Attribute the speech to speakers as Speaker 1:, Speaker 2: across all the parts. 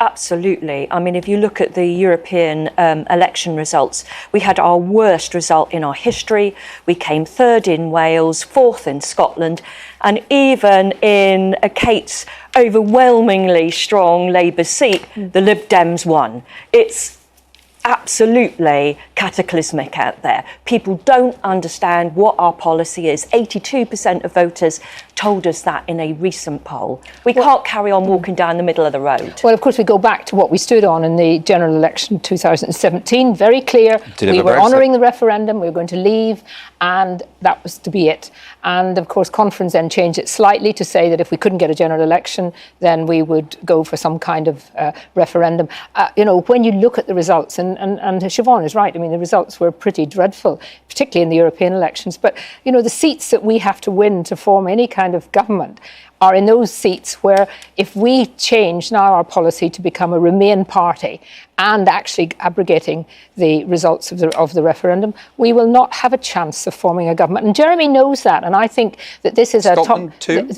Speaker 1: Absolutely. I mean, if you look at the European election results, we had our worst result in our history. We came third in Wales, fourth in Scotland, and even in Kate's overwhelmingly strong Labour seat, the Lib Dems won. It's absolutely cataclysmic out there. People don't understand what our policy is. 82% of voters told us that in a recent poll. We can't carry on walking down the middle of the road.
Speaker 2: Well, of course, we go back to what we stood on in the general election 2017. Very clear. We were honouring the referendum. We were going to leave, and that was to be it. And of course, conference then changed it slightly to say that if we couldn't get a general election, then we would go for some kind of referendum. When you look at the results, and Siobhain is right, I mean, the results were pretty dreadful, particularly in the European elections. But, the seats that we have to win to form any kind of government are in those seats where if we change now our policy to become a Remain party and actually abrogating the results of the referendum, we will not have a chance of forming a government. And Jeremy knows that, and I think that this is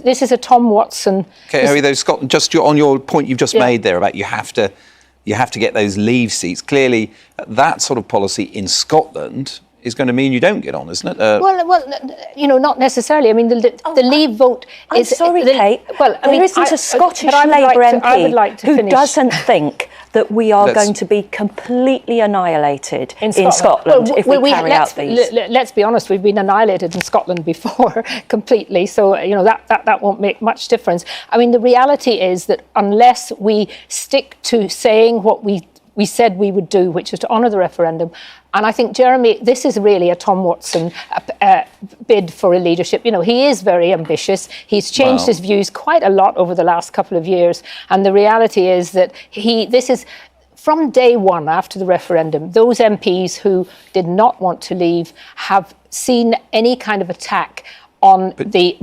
Speaker 2: this is a Tom Watson.
Speaker 3: Okay, Hoey, though, Scotland, just on your point you've just made there about you have to get those Leave seats. Clearly, that sort of policy in Scotland is going to mean you don't get on, isn't it?
Speaker 2: Well, not necessarily. I mean, the Leave vote is...
Speaker 1: I'm sorry, Kate. There isn't a Scottish Labour MP who doesn't think that we are going to be completely annihilated in Scotland if we carry out these.
Speaker 2: Let's be honest, we've been annihilated in Scotland before completely, so that won't make much difference. I mean, the reality is that unless we stick to saying what we said we would do, which is to honour the referendum. And I think, Jeremy, this is really a Tom Watson bid for a leadership. He is very ambitious. He's changed his views quite a lot over the last couple of years. And the reality is that this is... From day one after the referendum, those MPs who did not want to leave have seen any kind of attack on the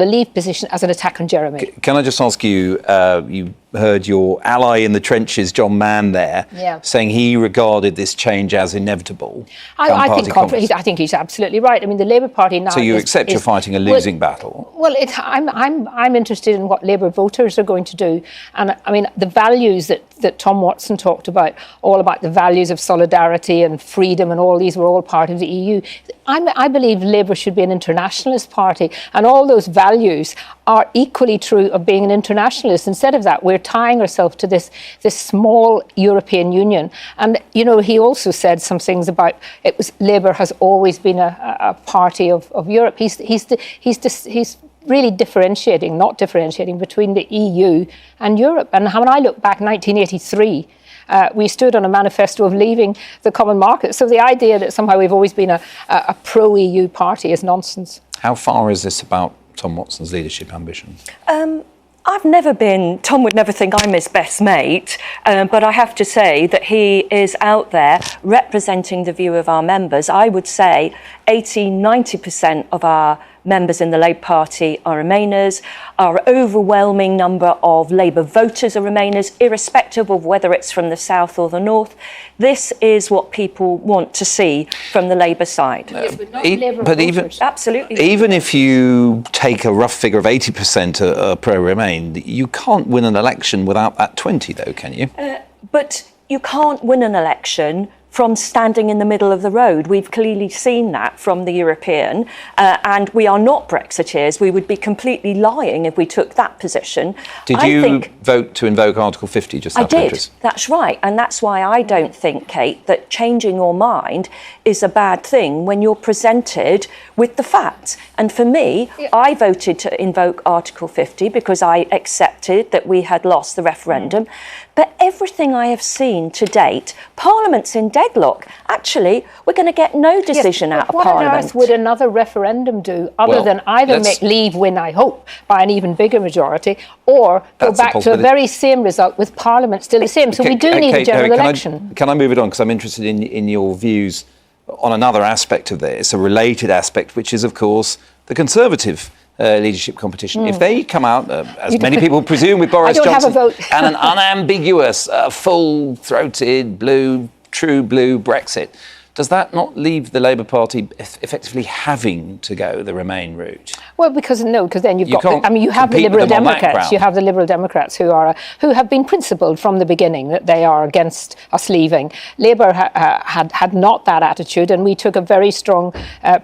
Speaker 2: Leave position as an attack on Jeremy.
Speaker 3: Can I just ask you, you heard your ally in the trenches, John Mann, there, saying he regarded this change as inevitable.
Speaker 2: I think he's absolutely right. I mean, the Labour Party now...
Speaker 3: So you accept you're fighting a losing battle?
Speaker 2: Well, I'm interested in what Labour voters are going to do. And, I mean, the values that Tom Watson talked about, all about the values of solidarity and freedom, and all these were all part of the EU. I believe Labour should be an internationalist party, and all those values are equally true of being an internationalist. Instead of that, we're tying ourselves to this small European Union. And, he also said some things about Labour has always been a party of Europe. He's really not differentiating between the EU and Europe. And when I look back, 1983, we stood on a manifesto of leaving the common market. So the idea that somehow we've always been a pro-EU party is nonsense.
Speaker 3: How far is this about Tom Watson's leadership ambition?
Speaker 1: Tom would never think I'm his best mate, but I have to say that he is out there representing the view of our members. I would say 80-90% of our members in the Labour Party are Remainers. Our overwhelming number of Labour voters are Remainers, irrespective of whether it's from the south or the north. This is what people want to see from the Labour side. Absolutely.
Speaker 3: Even if you take a rough figure of 80% pro-Remain, you can't win an election without that 20, though, can you?
Speaker 1: But you can't win an election from standing in the middle of the road. We've clearly seen that from the European, and we are not Brexiteers. We would be completely lying if we took that position.
Speaker 3: Did you vote to invoke Article 50 just after?
Speaker 1: I did, that's right. And that's why I don't think, Kate, that changing your mind is a bad thing when you're presented with the facts. And for me, I voted to invoke Article 50 because I accepted that we had lost the referendum. But everything I have seen to date, Parliament's in deadlock. Actually, we're going to get no decision out of Parliament.
Speaker 2: What on earth would another referendum do other than either make Leave win, I hope, by an even bigger majority, or go back to the very same result with Parliament still the same? So we do need a general election.
Speaker 3: Can I move it on? Because I'm interested in your views on another aspect of this, a related aspect, which is, of course, the Conservative leadership competition. If they come out, as many people presume, with Boris Johnson and an unambiguous, full-throated, true blue Brexit, does that not leave the Labour Party effectively having to go the Remain route?
Speaker 2: Well, because then you've
Speaker 3: You
Speaker 2: got.
Speaker 3: can't
Speaker 2: You have the
Speaker 3: compete with
Speaker 2: Liberal
Speaker 3: them on that
Speaker 2: Democrats.
Speaker 3: ground.
Speaker 2: You have the Liberal Democrats who have been principled from the beginning that they are against us leaving. Labour had not that attitude, and we took a very strong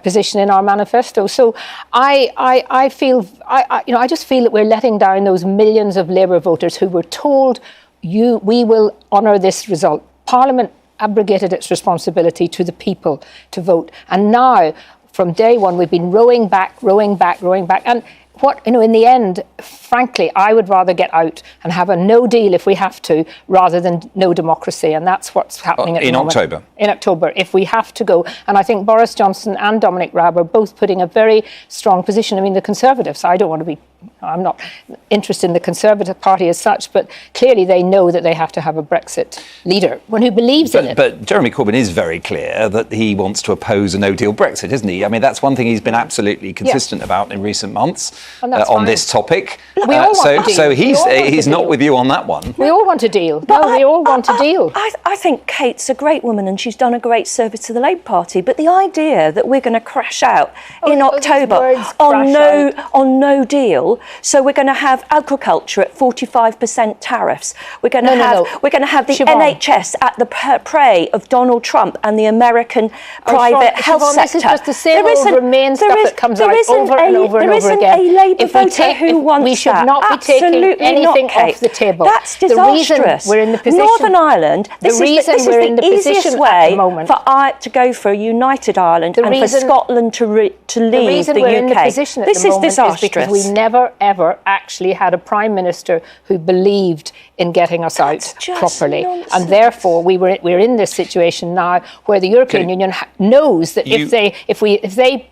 Speaker 2: position in our manifesto. So I feel I just feel that we're letting down those millions of Labour voters who were told we will honour this result. Parliament abrogated its responsibility to the people to vote. And now, from day one, we've been rowing back. And in the end, frankly, I would rather get out and have a no deal if we have to, rather than no democracy. And that's what's happening at the moment. In October, if we have to go. And I think Boris Johnson and Dominic Raab are both putting a very strong position. I mean, the Conservatives, I'm not interested in the Conservative Party as such, but clearly they know that they have to have a Brexit leader, one who believes in it.
Speaker 3: But Jeremy Corbyn is very clear that he wants to oppose a no-deal Brexit, isn't he? I mean, that's one thing he's been absolutely consistent about in recent months on this topic.
Speaker 2: We all want a deal.
Speaker 3: So he's not with you on that one.
Speaker 2: We all want a deal. We all want a deal.
Speaker 1: I think Kate's a great woman and she's done a great service to the Labour Party. But the idea that we're going to crash out in October on no deal. So we're going to have agriculture at 45% tariffs. We're going to have the
Speaker 2: Siobhain.
Speaker 1: NHS at the prey of Donald Trump and the American private health
Speaker 2: Siobhain,
Speaker 1: sector.
Speaker 2: This is just the same old Remain stuff that comes out over and over and over again.
Speaker 1: There isn't a Labour voter who wants that.
Speaker 2: We should not be taking anything off the table.
Speaker 1: That's disastrous.
Speaker 2: The reason we're in the position,
Speaker 1: Northern Ireland, this is the easiest way to go for a united Ireland and for Scotland to leave the UK.
Speaker 2: The reason we're in the position at the moment is because we never, ever actually had a Prime Minister who believed in getting us out properly.
Speaker 1: Nonsense.
Speaker 2: And therefore, we're in this situation now where the European Union knows that if they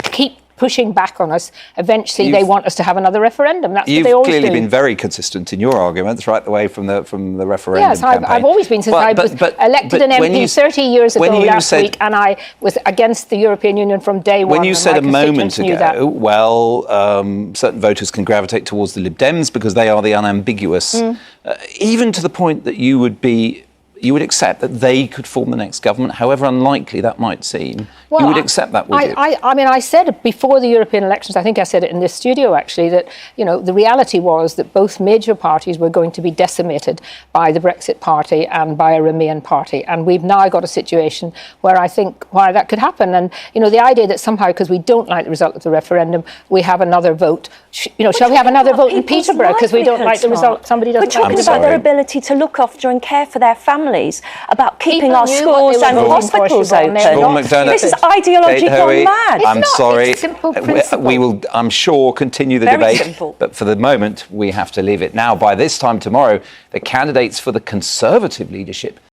Speaker 2: keep pushing back on us, eventually they want us to have another referendum. That's what they always do.
Speaker 3: You've clearly been very consistent in your arguments right the way from the referendum campaign.
Speaker 2: Yes, I've always been, since I was elected an MP 30 years ago last week, and I was against the European Union from day one.
Speaker 3: When you said a moment ago, certain voters can gravitate towards the Lib Dems because they are the unambiguous, even to the point that you would accept that they could form the next government, however unlikely that might seem.
Speaker 2: Well,
Speaker 3: you would accept that, would you?
Speaker 2: I said before the European elections, I think I said it in this studio actually, that the reality was that both major parties were going to be decimated by the Brexit party and by a Remain party. And we've now got a situation where I think why that could happen. And, the idea that somehow, because we don't like the result of the referendum, we have another vote. Shall we have another vote in Peterborough because we don't like the result? Somebody doesn't like the result.
Speaker 1: We're talking about their ability to look after and care for their families, about keeping our schools and hospitals open. This is ideology gone mad.
Speaker 3: I'm sorry.
Speaker 2: It's simple principle.
Speaker 3: We will, I'm sure, continue the debate. Simple. But for the moment, we have to leave it. Now, by this time tomorrow, the candidates for the Conservative leadership